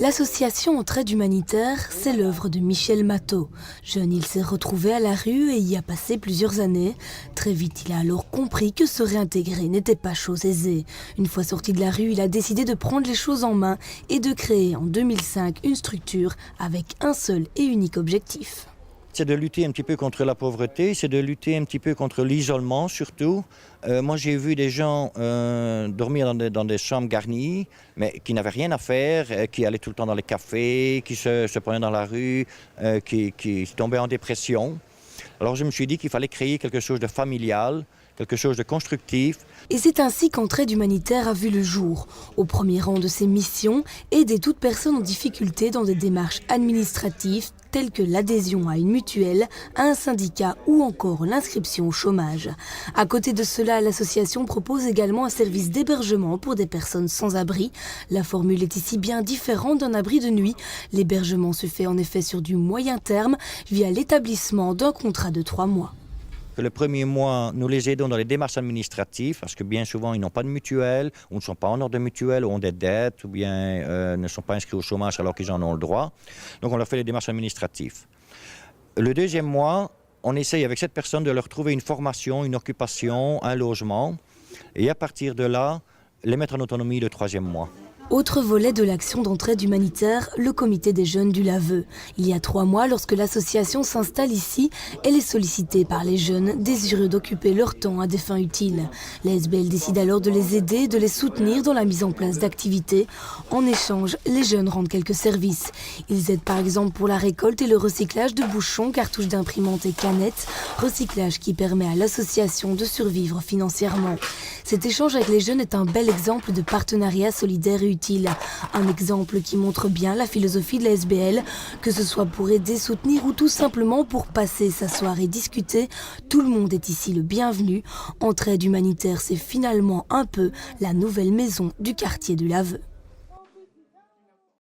L'association Entraide Humanitaire, c'est l'œuvre de Michel Matteau. Jeune, il s'est retrouvé à la rue et y a passé plusieurs années. Très vite, il a alors compris que se réintégrer n'était pas chose aisée. Une fois sorti de la rue, il a décidé de prendre les choses en main et de créer en 2005 une structure avec un seul et unique objectif. C'est de lutter un petit peu contre la pauvreté, c'est de lutter un petit peu contre l'isolement surtout. Moi j'ai vu des gens dormir dans des chambres garnies, mais qui n'avaient rien à faire, qui allaient tout le temps dans les cafés, qui se prenaient dans la rue, qui tombaient en dépression. Alors je me suis dit qu'il fallait créer quelque chose de familial, quelque chose de constructif. Et c'est ainsi qu'Entraide Humanitaire a vu le jour. Au premier rang de ses missions, aider toute personne en difficulté dans des démarches administratives telles que l'adhésion à une mutuelle, à un syndicat ou encore l'inscription au chômage. À côté de cela, l'association propose également un service d'hébergement pour des personnes sans abri. La formule est ici bien différente d'un abri de nuit. L'hébergement se fait en effet sur du moyen terme via l'établissement d'un contrat de 3 mois. Le premier mois, nous les aidons dans les démarches administratives parce que bien souvent, ils n'ont pas de mutuelle, ou ne sont pas en ordre de mutuelle, ou ont des dettes, ou bien ne sont pas inscrits au chômage alors qu'ils en ont le droit. Donc on leur fait les démarches administratives. Le deuxième mois, on essaye avec cette personne de leur trouver une formation, une occupation, un logement, et à partir de là, les mettre en autonomie le troisième mois. Autre volet de l'action d'entraide humanitaire, le comité des jeunes du Laveu. Il y a 3 mois, lorsque l'association s'installe ici, elle est sollicitée par les jeunes désireux d'occuper leur temps à des fins utiles. La SBL décide alors de les aider, de les soutenir dans la mise en place d'activités. En échange, les jeunes rendent quelques services. Ils aident par exemple pour la récolte et le recyclage de bouchons, cartouches d'imprimantes et canettes, recyclage qui permet à l'association de survivre financièrement. Cet échange avec les jeunes est un bel exemple de partenariat solidaire et utile. Un exemple qui montre bien la philosophie de la SBL, que ce soit pour aider, soutenir ou tout simplement pour passer, s'asseoir et discuter. Tout le monde est ici le bienvenu. Entraide Humanitaire, c'est finalement un peu la nouvelle maison du quartier du Laveu.